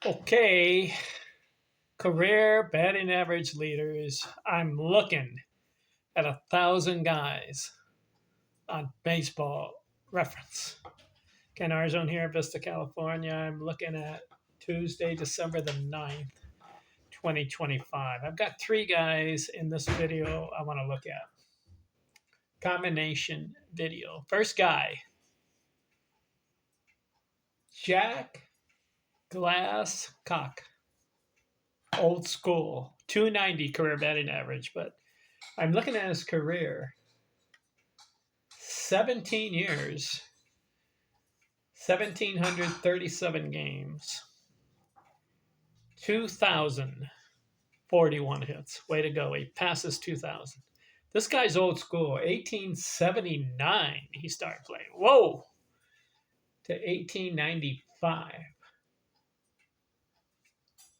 Okay, career batting average leaders. I'm looking at 1,000 guys on baseball reference. Ken Arzone here, Vista, California. I'm looking at Tuesday, December the 9th, 2025. I've got three guys in this video I want to look at. Combination video. First guy, Jack Glasscock. Old school, 290 career batting average, but I'm looking at his career. 17 years, 1,737 games, 2,041 hits. Way to go. He passes 2,000. This guy's old school. 1879, he started playing. Whoa! To 1895.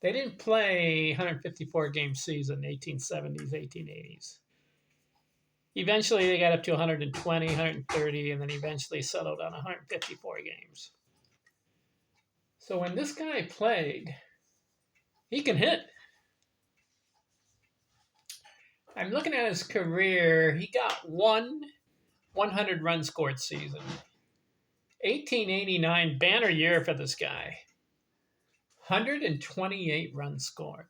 They didn't play 154 game season, 1870s, 1880s. Eventually, they got up to 120, 130, and then eventually settled on 154 games. So when this guy played, he can hit. I'm looking at his career. He got one 100 run scored season. 1889, banner year for this guy. 128 runs scored.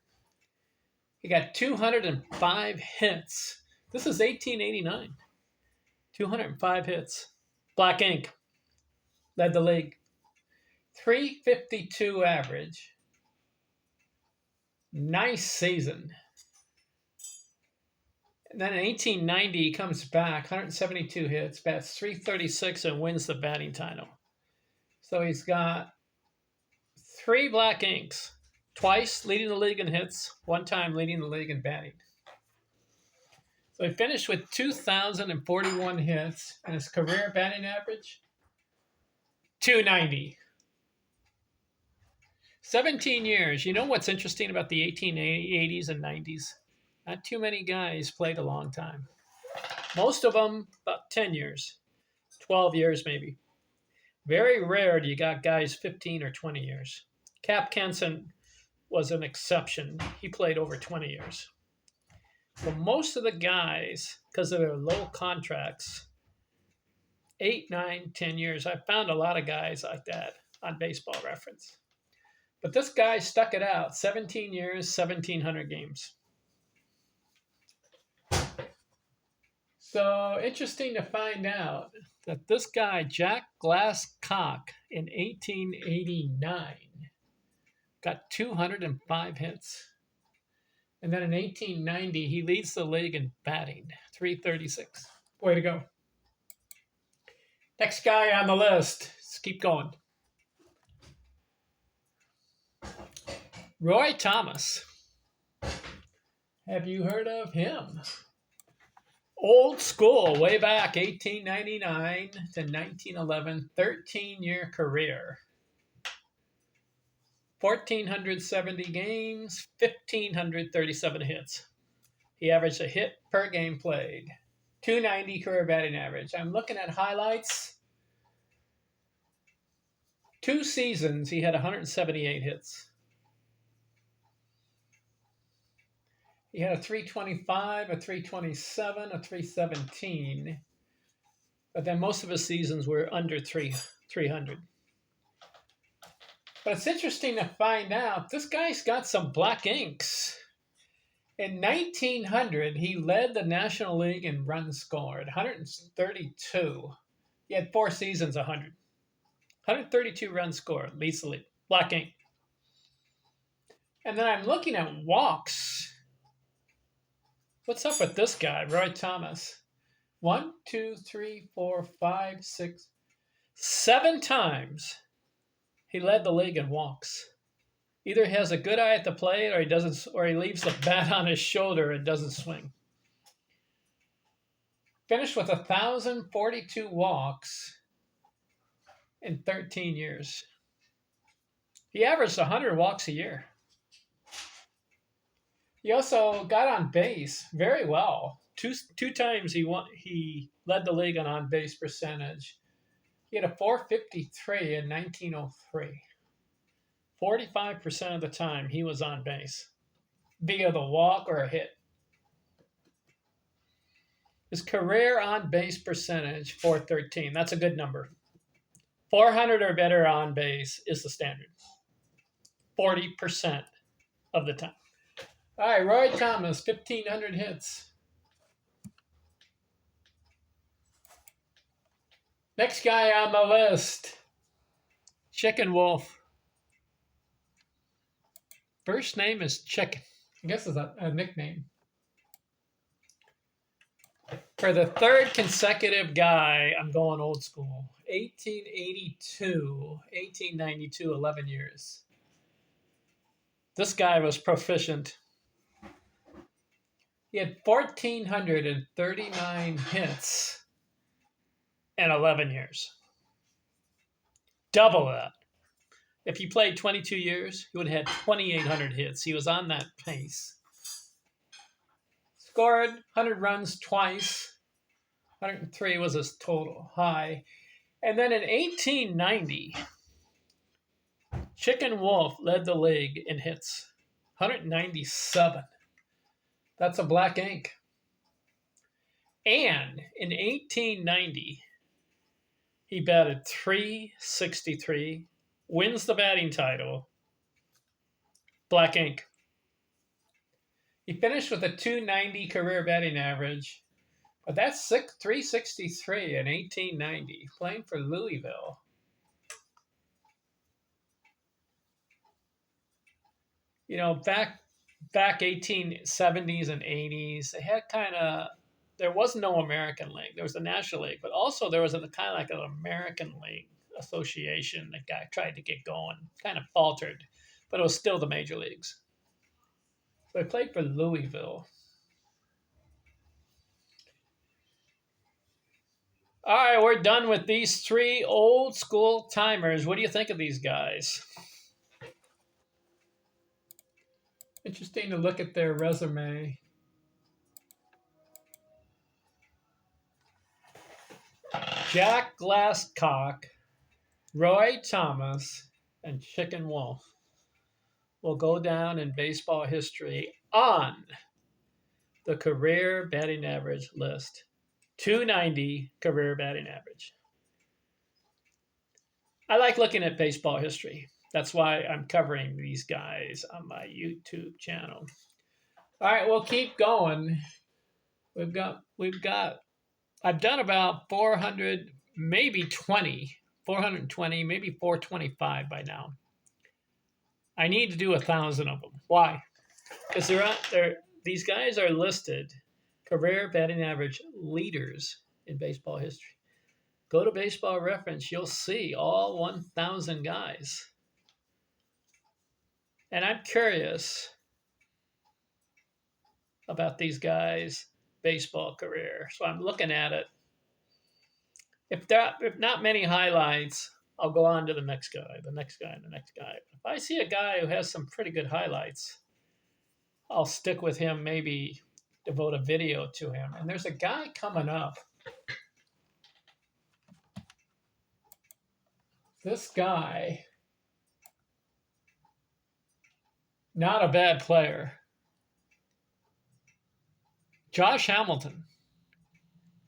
He got 205 hits. This is 1889. 205 hits. Black ink. Led the league. 352 average. Nice season. And then in 1890, he comes back, 172 hits, bats 336, and wins the batting title. So he's got three black inks, twice leading the league in hits, one time leading the league in batting. So he finished with 2,041 hits, and his career batting average, 290. 17 years. You know what's interesting about the 1880s and 90s? Not too many guys played a long time. Most of them about 10 years, 12 years maybe. Very rare do you got guys 15 or 20 years. Cap Kenson was an exception. He played over 20 years. But most of the guys, because of their low contracts, 8, 9, 10 years. I found a lot of guys like that on Baseball Reference. But this guy stuck it out, 17 years, 1,700 games. So interesting to find out that this guy, Jack Glasscock, in 1889, got 205 hits. And then in 1890, he leads the league in batting, 336. Way to go. Next guy on the list. Let's keep going. Roy Thomas. Have you heard of him? Old school, way back 1899 to 1911, 13-year career. 1,470 games, 1,537 hits. He averaged a hit per game played. 290 career batting average. I'm looking at highlights. 2 seasons, he had 178 hits. He had a 325, a 327, a 317. But then most of his seasons were under 300. But it's interesting to find out this guy's got some black inks. In 1900, he led the National League in runs scored, 132. He had 4 seasons, 100. 132 runs scored, leads the league. Black ink. And then I'm looking at walks. What's up with this guy, Roy Thomas? 1, 2, 3, 4, 5, 6, 7 times he led the league in walks. Either he has a good eye at the plate, or he doesn't, or he leaves the bat on his shoulder and doesn't swing. Finished with 1,042 walks in 13 years. He averaged 100 walks a year. He also got on base very well. Two times he led the league on base percentage. He had a 453 in 1903. 45% of the time he was on base via the walk or a hit. His career on base percentage, 413. That's a good number. 400 or better on base is the standard. 40% of the time. All right, Roy Thomas, 1,500 hits. Next guy on the list, Chicken Wolf. First name is Chicken. I guess it's a nickname. For the third consecutive guy, I'm going old school. 1882, 1892, 11 years. This guy was proficient. He had 1,439 hits in 11 years. Double that. If he played 22 years, he would have had 2,800 hits. He was on that pace. Scored 100 runs twice. 103 was his total high. And then in 1890, Chicken Wolf led the league in hits. 197. That's a black ink. And in 1890, he batted .363, wins the batting title. Black ink. He finished with a .290 career batting average, but that's .363 in 1890, playing for Louisville. You know, back 1870s and 80s, they had there was no American League. There was the National League, but also there was a kind of like an American League association that tried to get going, kind of faltered, but it was still the major leagues. So he played for Louisville. All right, we're done with these three old school timers. What do you think of these guys? Interesting to look at their resume. Jack Glasscock, Roy Thomas, and Chicken Wolf will go down in baseball history on the career batting average list. .290 career batting average. I like looking at baseball history. That's why I'm covering these guys on my YouTube channel. All right, we'll keep going. I've done about 400, maybe 420, maybe 425 by now. I need to do 1,000 of them. Why? Because these guys are listed career batting average leaders in baseball history. Go to Baseball Reference, you'll see all 1,000 guys. And I'm curious about these guys' baseball career. So I'm looking at it. If not many highlights, I'll go on to the next guy, the next guy, and the next guy. If I see a guy who has some pretty good highlights, I'll stick with him, maybe devote a video to him. And there's a guy coming up. This guy, not a bad player. Josh Hamilton.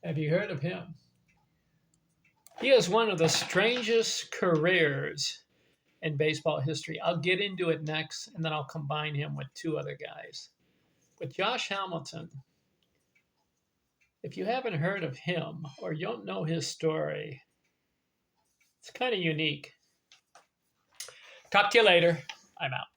Have you heard of him? He has one of the strangest careers in baseball history. I'll get into it next, and then I'll combine him with two other guys. But Josh Hamilton, if you haven't heard of him or you don't know his story, it's kind of unique. Talk to you later. I'm out.